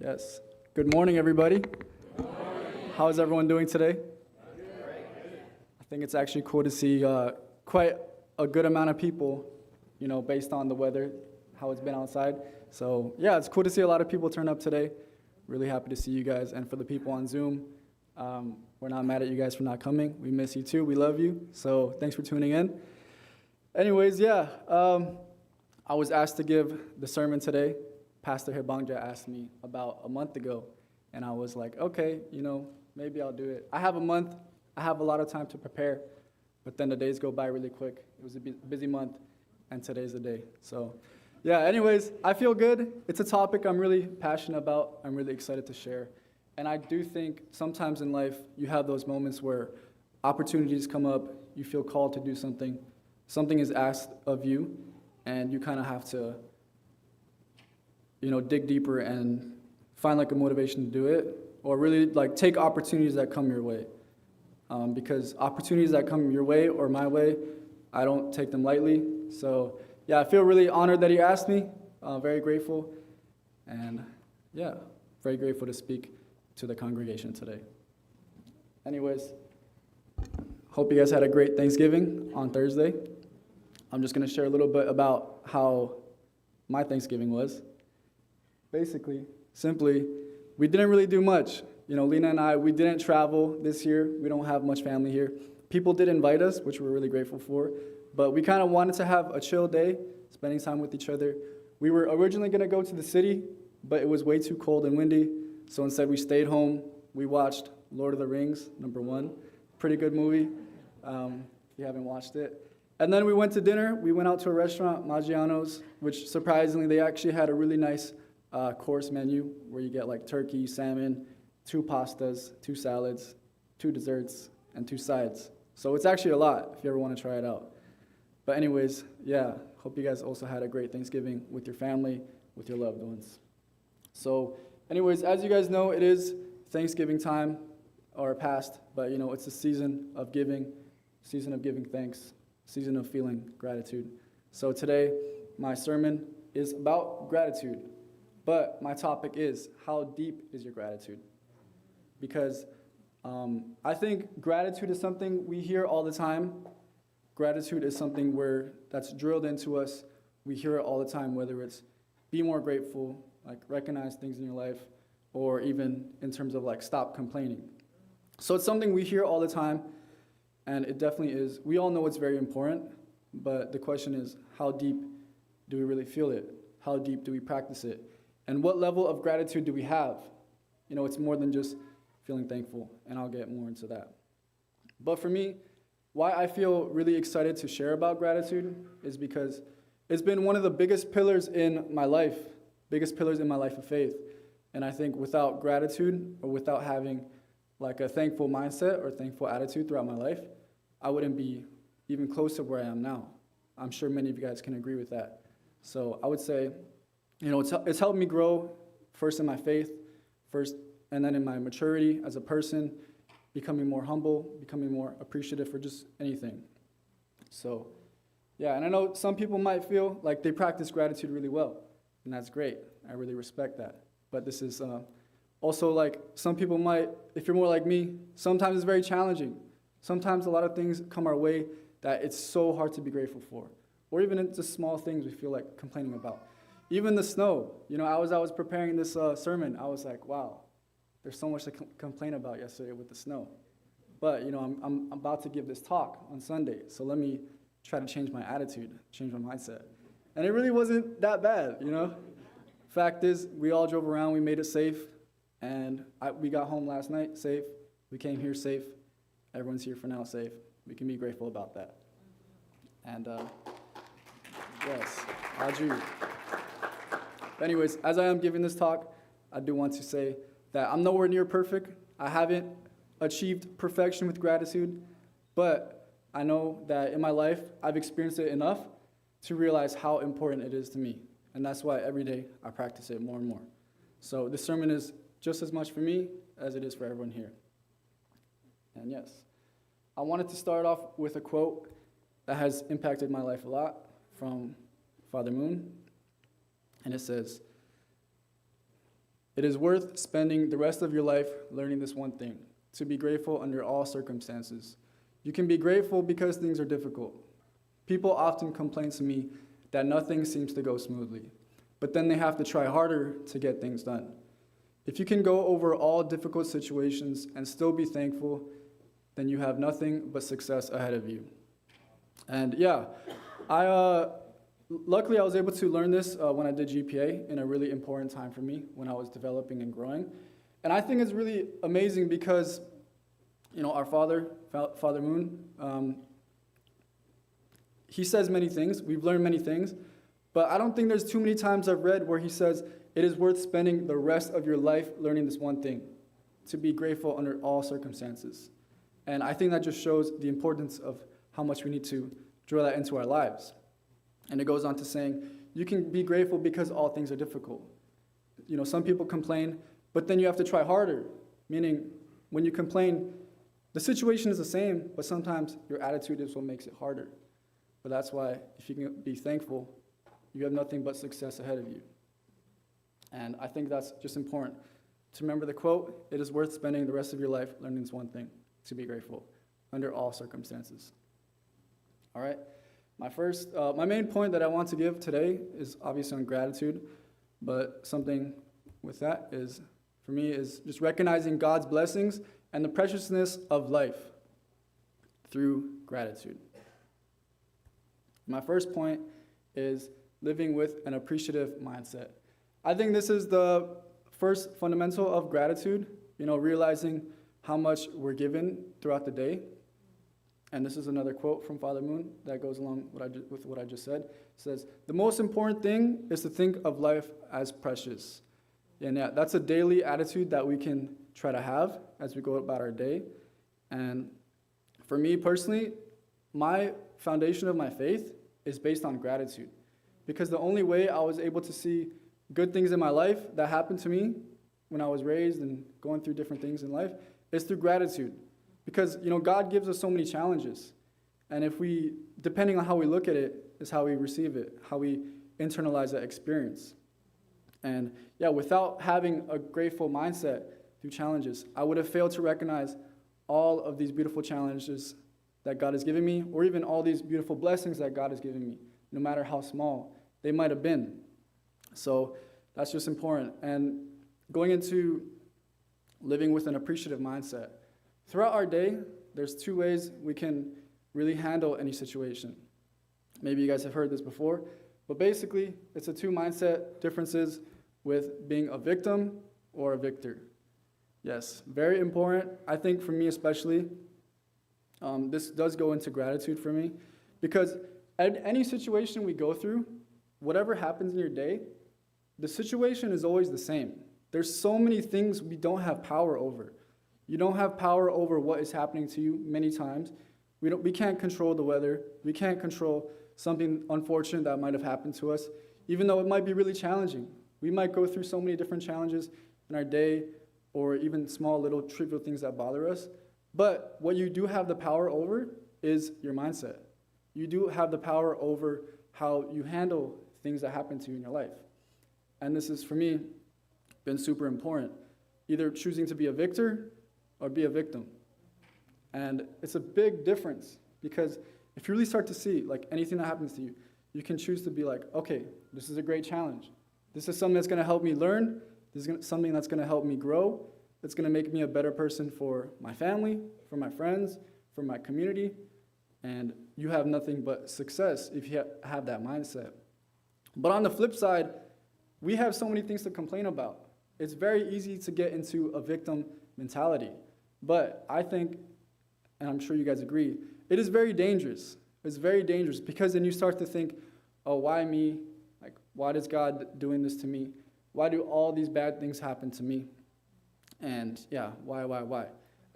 Yes. Good morning, everybody. How is everyone doing today? I think it's actually cool to see quite a good amount of people, based on the weather, how it's been outside. So, yeah, it's cool to see a lot of people turn up today. Really happy to see you guys. And for the people on Zoom, we're not mad at you guys for not coming. We miss you too. We love you. So, thanks for tuning in. Anyways, I was asked to give the sermon today. Pastor Hebangja asked me about a month ago, and I was like, okay, maybe I'll do it. I have a month. I have a lot of time to prepare, but then the days go by really quick. It was a busy month, and today's the day. So, anyways, I feel good. It's a topic I'm really passionate about. I'm really excited to share. And I do think sometimes in life, you have those moments where opportunities come up, you feel called to do something, something is asked of you, and you kind of have to dig deeper and find a motivation to do it, or really take opportunities that come your way. Because opportunities that come your way or my way, I don't take them lightly. So I feel really honored that he asked me, very grateful, and very grateful to speak to the congregation today. Anyways, hope you guys had a great Thanksgiving on Thursday. I'm just going to share a little bit about how my Thanksgiving was. Basically, simply, we didn't really do much. Lena and I, we didn't travel this year. We don't have much family here. People did invite us, which we're really grateful for, but we kind of wanted to have a chill day, spending time with each other. We were originally going to go to the city, but it was way too cold and windy, so instead we stayed home. We watched Lord of the Rings, #1. Pretty good movie, if you haven't watched it. And then we went to dinner. We went out to a restaurant, Maggiano's, which surprisingly, they actually had a really nice course menu where you get turkey, salmon, 2 pastas, 2 salads, 2 desserts, and 2 sides. So it's actually a lot if you ever want to try it out. But anyways, hope you guys also had a great Thanksgiving with your family, with your loved ones. So anyways, as you guys know, it is Thanksgiving time, or past, but it's a season of giving thanks, season of feeling gratitude. So today, my sermon is about gratitude. But my topic is, how deep is your gratitude? Because I think gratitude is something we hear all the time. Gratitude is something that's drilled into us. We hear it all the time, whether it's be more grateful, recognize things in your life, or even in terms of stop complaining. So it's something we hear all the time, and it definitely is. We all know it's very important, but the question is, how deep do we really feel it? How deep do we practice it? And what level of gratitude do we have? It's more than just feeling thankful, and I'll get more into that. But for me, why I feel really excited to share about gratitude is because it's been one of the biggest pillars in my life of faith. And I think without gratitude, or without having a thankful mindset or thankful attitude throughout my life, I wouldn't be even close to where I am now. I'm sure many of you guys can agree with that. So I would say, it's helped me grow first in my faith, and then in my maturity as a person, becoming more humble, becoming more appreciative for just anything. So, and I know some people might feel like they practice gratitude really well, and that's great. I really respect that. But this is also some people might, if you're more like me, sometimes it's very challenging. Sometimes a lot of things come our way that it's so hard to be grateful for, or even it's just small things we feel like complaining about. Even the snow, as I was preparing this sermon, I was like, wow, there's so much to complain about yesterday with the snow. But, I'm about to give this talk on Sunday, so let me try to change my attitude, change my mindset. And it really wasn't that bad, Fact is, we all drove around, we made it safe, and we got home last night safe. We came here safe. Everyone's here for now safe. We can be grateful about that. And, yes, Aju. Anyways, as I am giving this talk, I do want to say that I'm nowhere near perfect. I haven't achieved perfection with gratitude, but I know that in my life, I've experienced it enough to realize how important it is to me. And that's why every day I practice it more and more. So this sermon is just as much for me as it is for everyone here. And yes, I wanted to start off with a quote that has impacted my life a lot from Father Moon. And it says, It is worth spending the rest of your life learning this one thing, to be grateful under all circumstances. You can be grateful because things are difficult. People often complain to me that nothing seems to go smoothly, but then they have to try harder to get things done. If you can go over all difficult situations and still be thankful, then you have nothing but success ahead of you. And yeah, luckily I was able to learn this when I did GPA in a really important time for me when I was developing and growing. And I think it's really amazing because, our father, Father Moon, he says many things. We've learned many things. But I don't think there's too many times I've read where he says, it is worth spending the rest of your life learning this one thing, to be grateful under all circumstances. And I think that just shows the importance of how much we need to drill that into our lives. And it goes on to saying, you can be grateful because all things are difficult. Some people complain, but then you have to try harder, meaning when you complain, the situation is the same, but sometimes your attitude is what makes it harder. But that's why if you can be thankful, you have nothing but success ahead of you. And I think that's just important to remember the quote, it is worth spending the rest of your life learning this one thing, to be grateful under all circumstances. All right, my main point that I want to give today is obviously on gratitude, but something with that is, for me, is just recognizing God's blessings and the preciousness of life through gratitude. My first point is living with an appreciative mindset. I think this is the first fundamental of gratitude, realizing how much we're given throughout the day. And this is another quote from Father Moon that goes along with what I just said. It says, the most important thing is to think of life as precious. And yeah, that's a daily attitude that we can try to have as we go about our day. And for me personally, my foundation of my faith is based on gratitude. Because the only way I was able to see good things in my life that happened to me when I was raised and going through different things in life is through gratitude. Because, God gives us so many challenges. And if we, depending on how we look at it, is how we receive it, how we internalize that experience. And yeah, without having a grateful mindset through challenges, I would have failed to recognize all of these beautiful challenges that God has given me, or even all these beautiful blessings that God has given me, no matter how small they might have been. So that's just important. And going into living with an appreciative mindset. Throughout our day, there's two ways we can really handle any situation. Maybe you guys have heard this before, but basically, it's the two mindset differences with being a victim or a victor. Yes, very important. I think for me especially, this does go into gratitude for me, because at any situation we go through, whatever happens in your day, the situation is always the same. There's so many things we don't have power over. You don't have power over what is happening to you many times. We can't control the weather. We can't control something unfortunate that might have happened to us, even though it might be really challenging. We might go through so many different challenges in our day, or even small little trivial things that bother us. But what you do have the power over is your mindset. You do have the power over how you handle things that happen to you in your life. And this is, for me, been super important. Either choosing to be a victor or be a victim. And it's a big difference, because if you really start to see, like, anything that happens to you, you can choose to be like, okay, this is a great challenge. This is something that's going to help me learn. This is something that's going to help me grow. It's going to make me a better person for my family, for my friends, for my community. And you have nothing but success if you have that mindset. But on the flip side, we have so many things to complain about. It's very easy to get into a victim mentality. But I think, and I'm sure you guys agree, it is very dangerous. It's very dangerous, because then you start to think, oh, why me? Like, why is God doing this to me? Why do all these bad things happen to me? And yeah, why?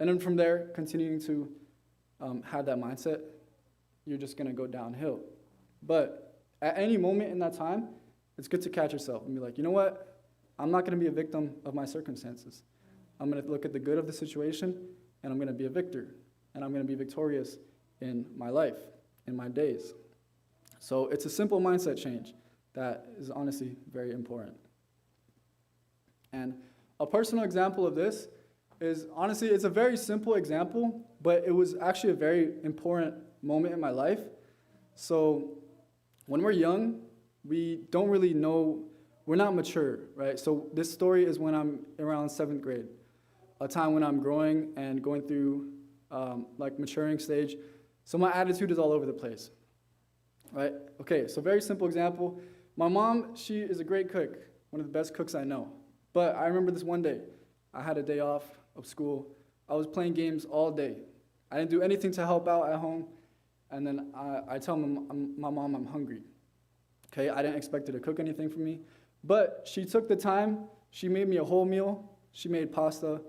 And then from there, continuing to have that mindset, you're just going to go downhill. But at any moment in that time, it's good to catch yourself and be like, you know what? I'm not going to be a victim of my circumstances. I'm going to look at the good of the situation, and I'm going to be a victor. And I'm going to be victorious in my life, in my days. So it's a simple mindset change that is honestly very important. And A personal example of this is, honestly, it's a very simple example, but it was actually a very important moment in my life. So when we're young, we don't really know, we're not mature, right? So this story is when I'm around 7th grade, a time when I'm growing and going through like maturing stage. So my attitude is all over the place, right? Okay, so very simple example. My mom, she is a great cook, one of the best cooks I know. But I remember this one day, I had a day off of school. I was playing games all day. I didn't do anything to help out at home. And then I tell my mom I'm hungry. Okay, I didn't expect her to cook anything for me. But she took the time, she made me a whole meal. She made pasta,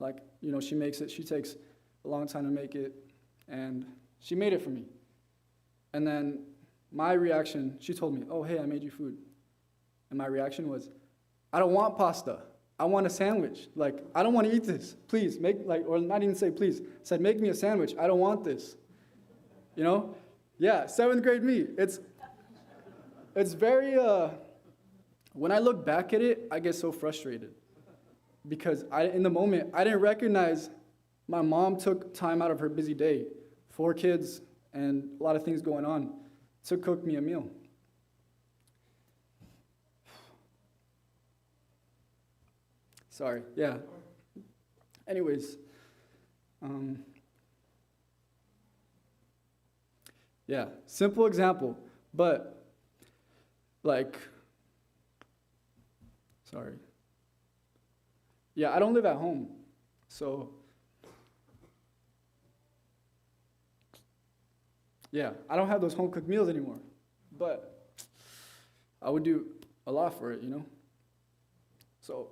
like, she makes it. She takes a long time to make it. And she made it for me. And then my reaction, she told me, oh, hey, I made you food. And my reaction was, I don't want pasta. I want a sandwich. Like, I don't want to eat this. Please, or not even say please. I said, make me a sandwich. I don't want this. Yeah, 7th grade me. It's very, when I look back at it, I get so frustrated. Because in the moment, I didn't recognize my mom took time out of her busy day, 4 kids and a lot of things going on, to cook me a meal. Sorry, yeah. Anyways, yeah, simple example, but sorry. Yeah, I don't live at home, so yeah, I don't have those home-cooked meals anymore, but I would do a lot for it, So,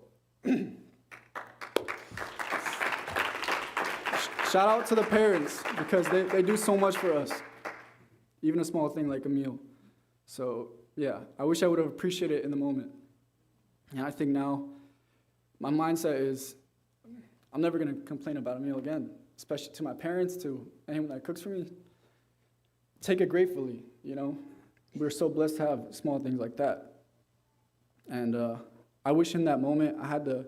shout out to the parents, because they do so much for us, even a small thing like a meal. So, yeah, I wish I would have appreciated it in the moment. And I think now, my mindset is, I'm never going to complain about a meal again, especially to my parents, to anyone that cooks for me. Take it gratefully, We're so blessed to have small things like that. And I wish in that moment I had the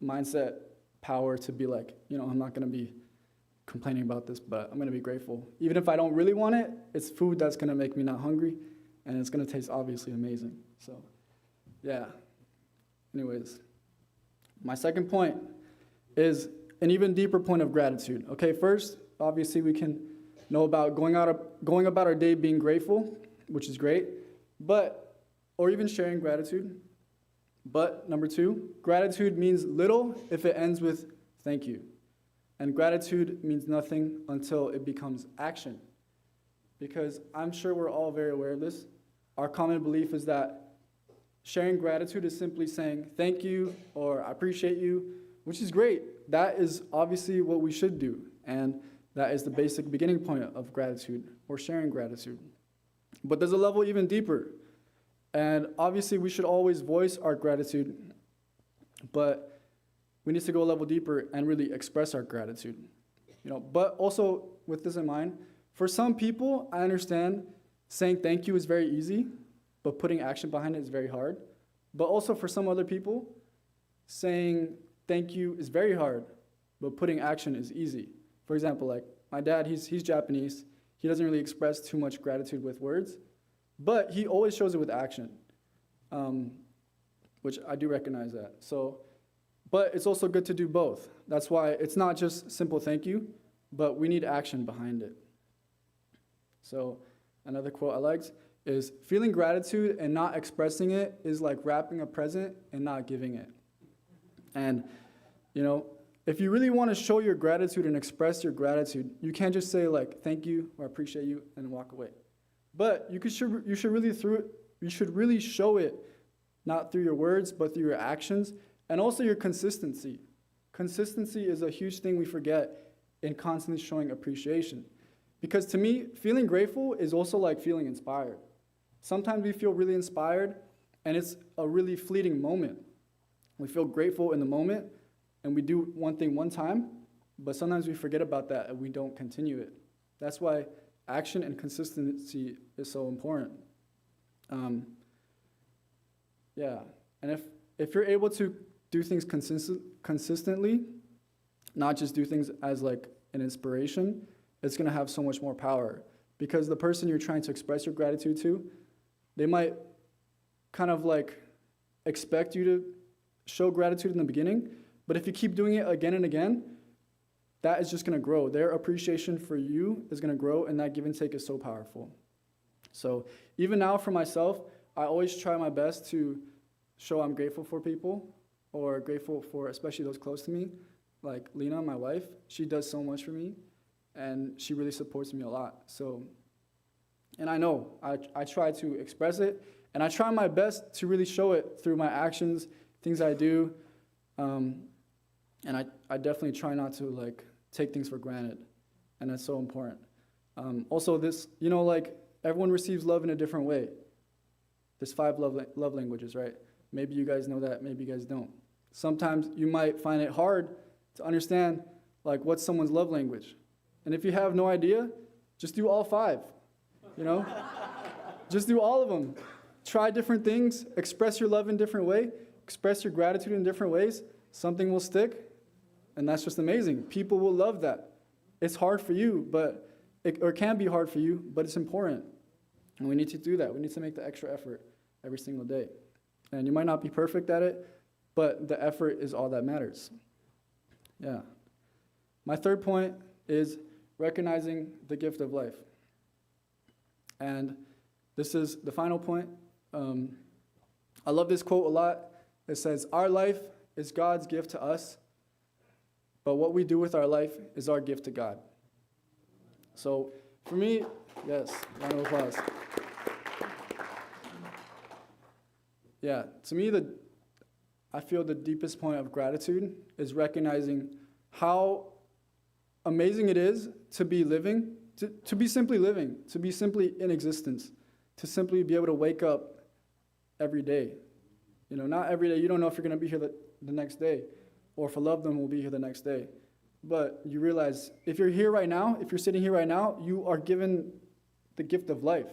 mindset power to be like, I'm not going to be complaining about this, but I'm going to be grateful. Even if I don't really want it, it's food that's going to make me not hungry, and it's going to taste obviously amazing. So, yeah. Anyways, my second point is an even deeper point of gratitude. Okay, first, obviously we can know about going about our day being grateful, which is great, or even sharing gratitude. But number 2, gratitude means little if it ends with thank you. And gratitude means nothing until it becomes action. Because I'm sure we're all very aware of this. Our common belief is that sharing gratitude is simply saying thank you or I appreciate you, which is great. That is obviously what we should do. And that is the basic beginning point of gratitude or sharing gratitude. But there's a level even deeper. And obviously we should always voice our gratitude, but we need to go a level deeper and really express our gratitude. But also with this in mind, for some people, I understand saying thank you is very easy, but putting action behind it is very hard. But also for some other people, saying thank you is very hard, but putting action is easy. For example, like my dad, he's Japanese. He doesn't really express too much gratitude with words, but he always shows it with action, which I do recognize that. But it's also good to do both. That's why it's not just simple thank you, but we need action behind it. So another quote I liked is, feeling gratitude and not expressing it is like wrapping a present and not giving it. And, if you really want to show your gratitude and express your gratitude, you can't just say like, thank you or I appreciate you and walk away. But you should really show it, not through your words, but through your actions, and also your consistency. Consistency is a huge thing we forget in constantly showing appreciation. Because to me, feeling grateful is also like feeling inspired. Sometimes we feel really inspired, and it's a really fleeting moment. We feel grateful in the moment, and we do one thing one time, but sometimes we forget about that and we don't continue it. That's why action and consistency is so important. Yeah, and if you're able to do things consistently, not just do things as like an inspiration, it's going to have so much more power. Because the person you're trying to express your gratitude to, they might kind of like expect you to show gratitude in the beginning, but if you keep doing it again and again, that is just going to grow. Their appreciation for you is going to grow, and that give and take is so powerful. So even now for myself, I always try my best to show I'm grateful for people, or grateful for especially those close to me, like Lena, my wife. She does so much for me, and she really supports me a lot. So, and I know I try to express it, and I try my best to really show it through my actions, things I do, and I definitely try not to like take things for granted, and that's so important. Also this, like everyone receives love in a different way. There's 5 love languages, right? Maybe you guys know that, maybe you guys don't. Sometimes you might find it hard to understand like what's someone's love language. And if you have no idea, just do all 5, Just do all of them. Try different things, express your love in different way, express your gratitude in different ways. Something will stick, and that's just amazing. People will love that. It's hard for you, but it can be hard for you, but it's important. And we need to do that. We need to make the extra effort every single day. And you might not be perfect at it, but the effort is all that matters. Yeah. My third point is recognizing the gift of life. And this is the final point. I love this quote a lot. It says, "Our life is God's gift to us, but what we do with our life is our gift to God." So for me, yes, round of applause. Yeah, to me, I feel the deepest point of gratitude is recognizing how amazing it is to be living, to be simply living, to be simply in existence, to simply be able to wake up every day. Not every day. You don't know if you're going to be here the next day, or if a loved one will be here the next day. But you realize if you're here right now, if you're sitting here right now, you are given the gift of life.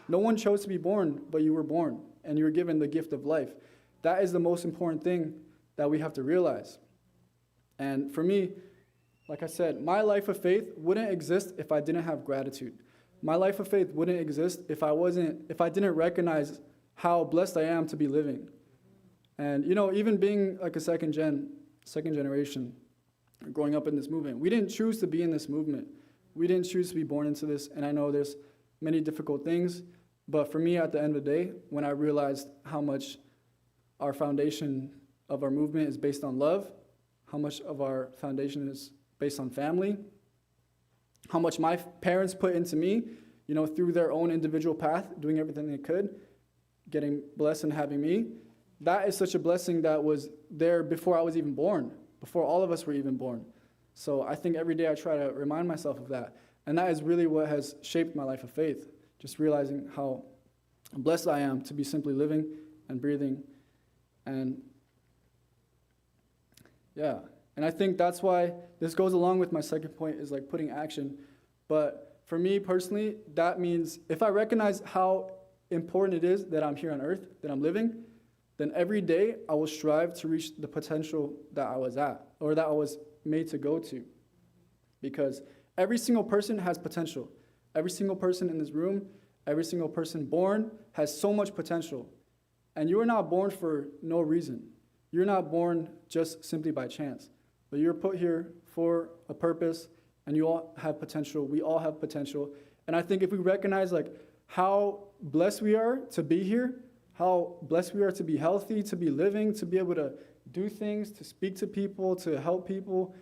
No one chose to be born, but you were born, and you were given the gift of life. That is the most important thing that we have to realize. And for me, like I said, my life of faith wouldn't exist if I didn't have gratitude. My life of faith wouldn't exist if I didn't recognize how blessed I am to be living. And even being like a second generation, growing up in this movement, we didn't choose to be in this movement. We didn't choose to be born into this, and I know there's many difficult things, but for me, at the end of the day, when I realized how much our foundation of our movement is based on love, how much of our foundation is based on family, how much my parents put into me, through their own individual path, doing everything they could, getting blessed and having me, that is such a blessing that was there before I was even born, before all of us were even born. So I think every day I try to remind myself of that. And that is really what has shaped my life of faith, just realizing how blessed I am to be simply living and breathing. And yeah, and I think that's why this goes along with my second point, is like putting action. But for me personally, that means if I recognize how important it is that I'm here on earth, that I'm living, then every day I will strive to reach the potential that I was at, or that I was made to go to. Because every single person has potential. Every single person in this room, every single person born has so much potential. And you are not born for no reason. You're not born just simply by chance. But you're put here for a purpose, and you all have potential. We all have potential. And I think if we recognize like how blessed we are to be here, how blessed we are to be healthy, to be living, to be able to do things, to speak to people, to help people,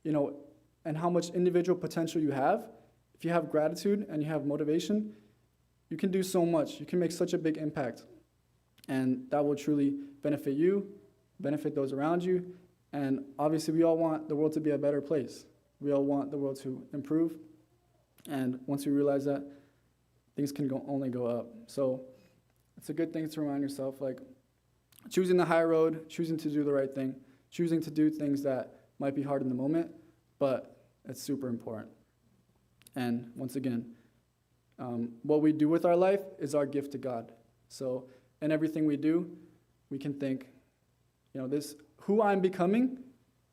and how much individual potential you have. If you have gratitude and you have motivation, you can do so much. You can make such a big impact. And that will truly benefit you, benefit those around you. And obviously, we all want the world to be a better place. We all want the world to improve. And once we realize that, things can only go up. So it's a good thing to remind yourself, like choosing the high road, choosing to do the right thing, choosing to do things that might be hard in the moment, but it's super important. And once again, what we do with our life is our gift to God. So in everything we do, we can think, who I'm becoming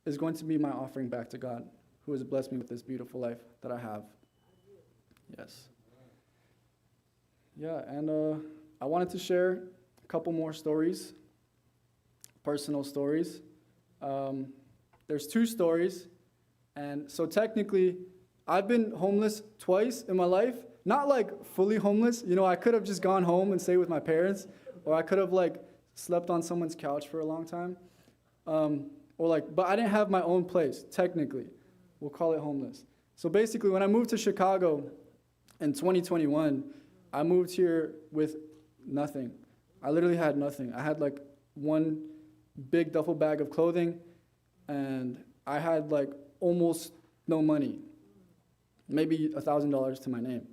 is going to be my offering back to God, who has blessed me with this beautiful life that I have. Yes. Yeah, and I wanted to share a couple more stories, personal stories. There's 2 stories, and so technically, I've been homeless twice in my life. Not like fully homeless, I could have just gone home and stayed with my parents, or I could have like slept on someone's couch for a long time, but I didn't have my own place, technically. We'll call it homeless. So basically, when I moved to Chicago in 2021, I moved here with nothing. I literally had nothing. I had like one big duffel bag of clothing, and I had like almost no money, maybe $1,000 to my name.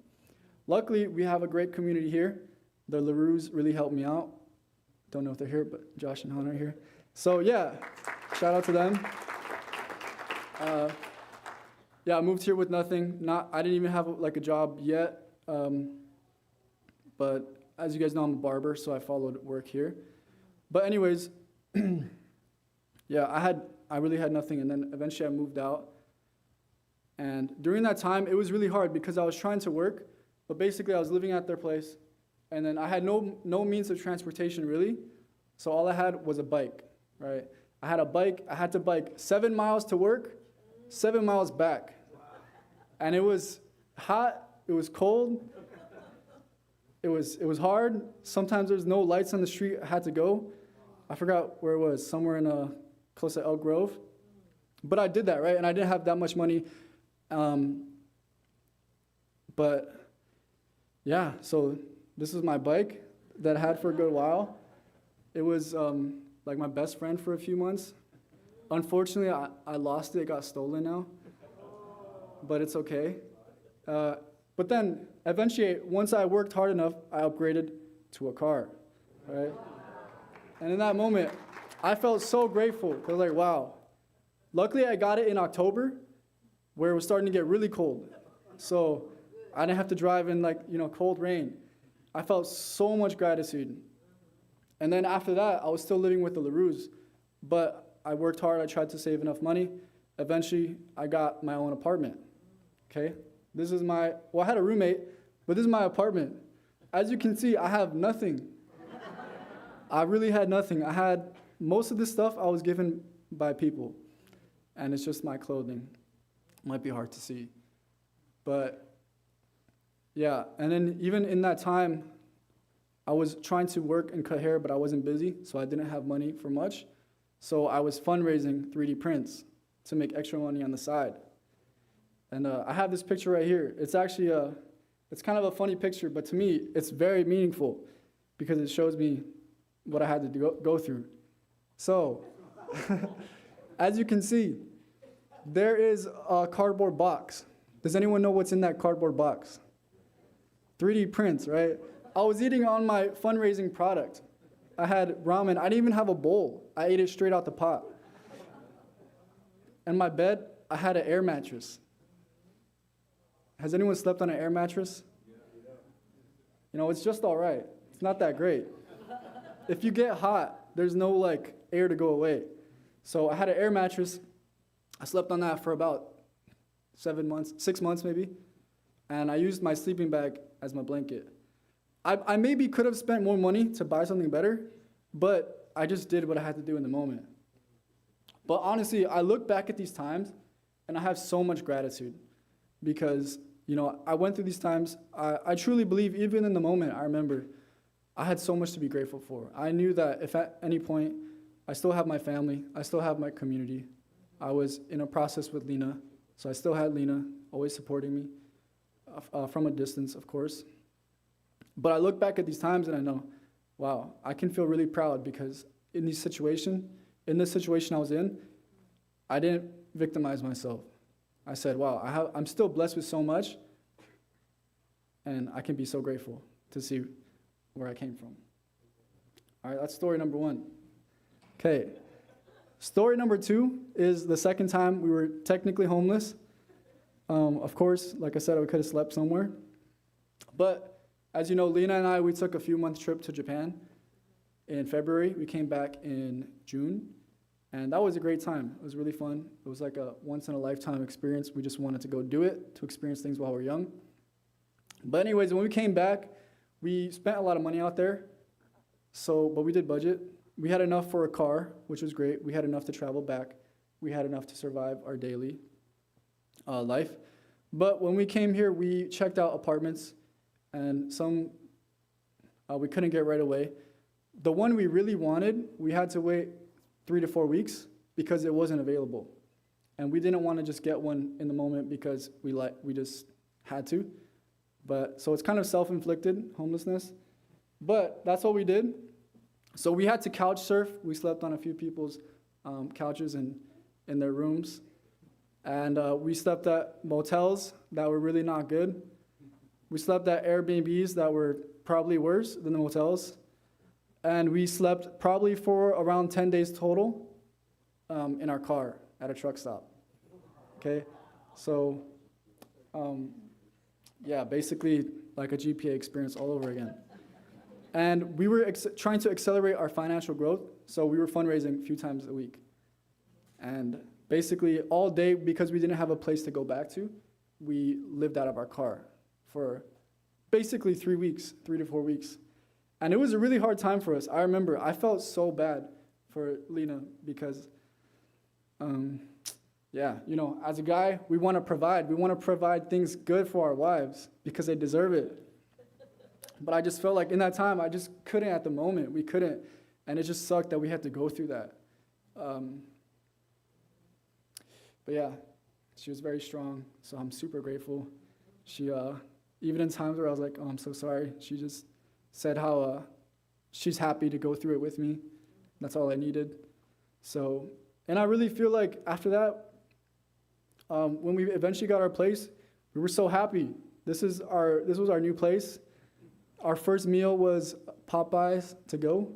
Luckily, we have a great community here. The LaRues really helped me out. Don't know if they're here, but Josh and Hannah are here. So yeah, shout out to them. I moved here with nothing. I didn't even have like a job yet. But as you guys know, I'm a barber, so I followed work here. But anyways, I really had nothing, and then eventually I moved out. And during that time, it was really hard because I was trying to work, but basically I was living at their place, and then I had no means of transportation really, so all I had was a bike, right? I had a bike. I had to bike 7 miles to work, 7 miles back. And it was hot, it was cold, it was hard. Sometimes there's no lights on the street I had to go. I forgot where it was, somewhere in close to Elk Grove. But I did that, right? And I didn't have that much money. So this is my bike that I had for a good while. It was like my best friend for a few months. Unfortunately, I lost it. It got stolen now. But it's okay. But then eventually, once I worked hard enough, I upgraded to a car, right? And in that moment, I felt so grateful. I was like, wow. Luckily, I got it in October, where it was starting to get really cold. So I didn't have to drive in cold rain. I felt so much gratitude. And then after that, I was still living with the LaRues, but I worked hard. I tried to save enough money. Eventually, I got my own apartment, okay? I had a roommate, but this is my apartment. As you can see, I have nothing. I really had nothing. I had most of this stuff I was given by people, and it's just my clothing. Might be hard to see. But yeah, and then even in that time, I was trying to work and cut hair, but I wasn't busy, so I didn't have money for much. So I was fundraising 3D prints to make extra money on the side. And I have this picture right here. It's actually it's kind of a funny picture, but to me, it's very meaningful because it shows me what I had to go through. So, as you can see, there is a cardboard box. Does anyone know what's in that cardboard box? 3D prints, right? I was eating on my fundraising product. I had ramen. I didn't even have a bowl. I ate it straight out the pot. And my bed, I had an air mattress. Has anyone slept on an air mattress? It's just all right. It's not that great. If you get hot, there's no air to go away. So I had an air mattress. I slept on that for about 6 months maybe. And I used my sleeping bag as my blanket. I maybe could have spent more money to buy something better, but I just did what I had to do in the moment. But honestly, I look back at these times and I have so much gratitude because, I went through these times. I truly believe even in the moment, I remember I had so much to be grateful for. I knew that if at any point I still have my family, I still have my community. I was in a process with Lena, so I still had Lena always supporting me from a distance, of course. But I look back at these times and I know, wow, I can feel really proud because in this situation I was in, I didn't victimize myself. I said, wow, I'm still blessed with so much, and I can be so grateful to see where I came from. All right, that's story number 1. Okay, story number 2 is the second time we were technically homeless. Of course, like I said, we could have slept somewhere. But as you know, Lena and we took a few month trip to Japan in February. We came back in June. And that was a great time. It was really fun. It was like a once-in-a-lifetime experience. We just wanted to go do it, to experience things while we're young. But anyways, when we came back, we spent a lot of money out there. But we did budget. We had enough for a car, which was great. We had enough to travel back. We had enough to survive our daily life. But when we came here, we checked out apartments, and some we couldn't get right away. The one we really wanted, we had to wait 3 to 4 weeks because it wasn't available. And we didn't want to just get one in the moment because we just had to. So it's kind of self-inflicted homelessness. But that's what we did. So we had to couch surf. We slept on a few people's couches in their rooms. And we slept at motels that were really not good. We slept at Airbnbs that were probably worse than the motels. And we slept probably for around 10 days total in our car at a truck stop. Okay? So, basically like a GPA experience all over again. And we were trying to accelerate our financial growth, so we were fundraising a few times a week. And basically all day, because we didn't have a place to go back to, we lived out of our car for basically 3 to 4 weeks. And it was a really hard time for us. I remember I felt so bad for Lena because, as a guy, we want to provide. We want to provide things good for our wives because they deserve it. But I just felt like in that time, I just couldn't at the moment. We couldn't. And it just sucked that we had to go through that. She was very strong, so I'm super grateful. She, even in times where I was like, oh, I'm so sorry, she just said how she's happy to go through it with me. That's all I needed. So, and I really feel like after that, when we eventually got our place, we were so happy. This was our new place. Our first meal was Popeyes to go.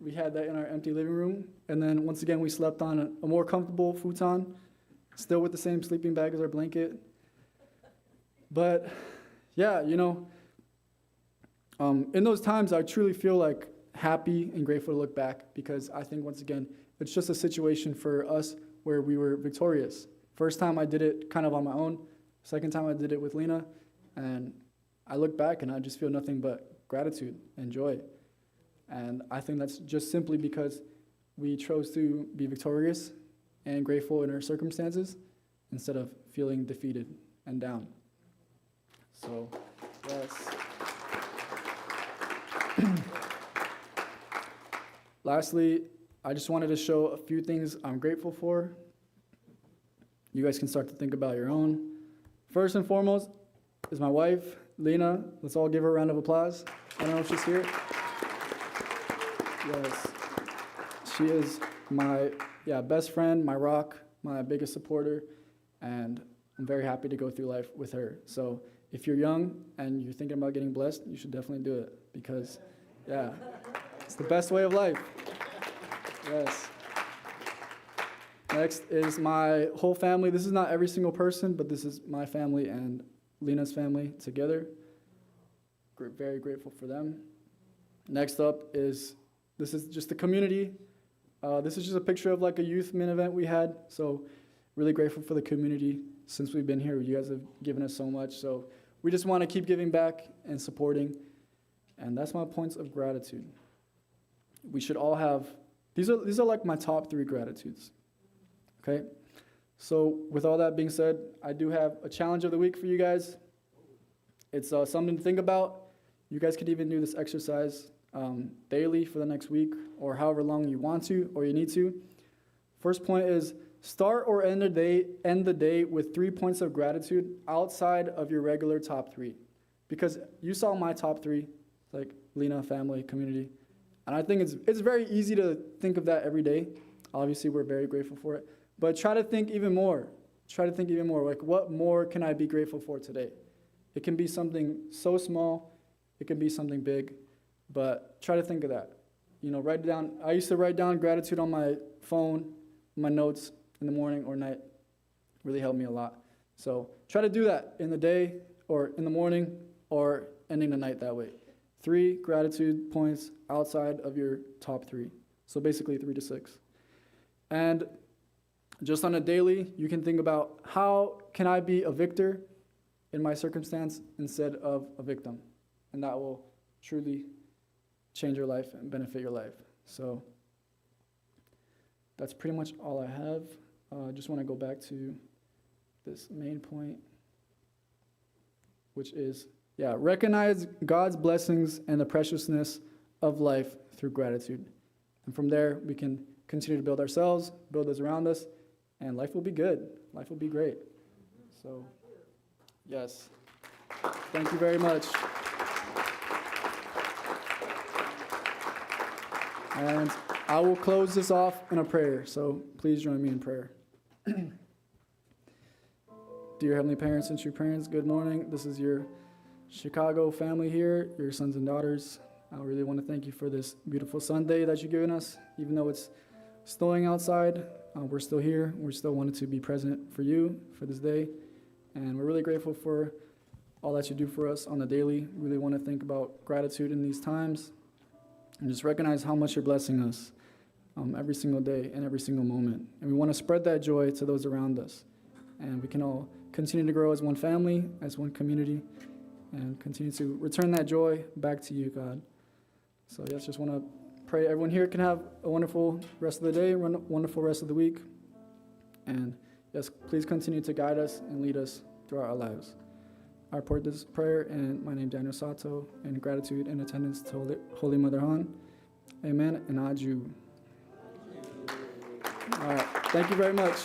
We had that in our empty living room. And then once again, we slept on a more comfortable futon, still with the same sleeping bag as our blanket. But in those times, I truly feel like happy and grateful to look back because I think, once again, it's just a situation for us where we were victorious. First time I did it kind of on my own. Second time I did it with Lena. And I look back and I just feel nothing but gratitude and joy. And I think that's just simply because we chose to be victorious and grateful in our circumstances instead of feeling defeated and down. So, yes. Lastly, I just wanted to show a few things I'm grateful for. You guys can start to think about your own. First and foremost is my wife, Lena. Let's all give her a round of applause. I don't know if she's here. Yes. She is my best friend, my rock, my biggest supporter, and I'm very happy to go through life with her. So if you're young and you're thinking about getting blessed, you should definitely do it because, it's the best way of life. Yes. Next is my whole family. This is not every single person, but this is my family and Lena's family together. Very grateful for them. Next up this is just the community. This is just a picture of like a youth min event we had. So really grateful for the community. Since we've been here, you guys have given us so much. So we just want to keep giving back and supporting. And that's my points of gratitude. We should all have, these are like my top 3 gratitudes. Okay? So with all that being said, I do have a challenge of the week for you guys. It's something to think about. You guys could even do this exercise daily for the next week or however long you want to or you need to. First point is start or end the day with 3 points of gratitude outside of your regular top 3. Because you saw my top 3, like Lena, family, community. And I think it's very easy to think of that every day. Obviously, we're very grateful for it. But try to think even more. Like, what more can I be grateful for today? It can be something so small. It can be something big. But try to think of that. Write it down. I used to write down gratitude on my phone, my notes in the morning or night. Really helped me a lot. So try to do that in the day or in the morning or ending the night that way. 3 gratitude points outside of your top 3. So basically 3 to 6. And just on a daily, you can think about how can I be a victor in my circumstance instead of a victim. And that will truly change your life and benefit your life. So that's pretty much all I have. I just want to go back to this main point, which is, recognize God's blessings and the preciousness of life through gratitude. And from there, we can continue to build ourselves, build those around us, and life will be good. Life will be great. So, yes. Thank you very much. And I will close this off in a prayer, so please join me in prayer. Dear Heavenly Parents and true parents, good morning. This is your Chicago family here, your sons and daughters. I really want to thank you for this beautiful Sunday that you've given us. Even though it's snowing outside, we're still here. We still wanted to be present for you for this day. And we're really grateful for all that you do for us on the daily. We really want to think about gratitude in these times and just recognize how much you're blessing us every single day and every single moment. And we want to spread that joy to those around us. And we can all continue to grow as one family, as one community, and continue to return that joy back to you, God. So yes, just want to pray everyone here can have a wonderful rest of the day, wonderful rest of the week. And yes, please continue to guide us and lead us throughout our lives. I report this prayer in my name, Daniel Sato, in gratitude and attendance to Holy Mother Han. Amen and Aju. All right, thank you very much.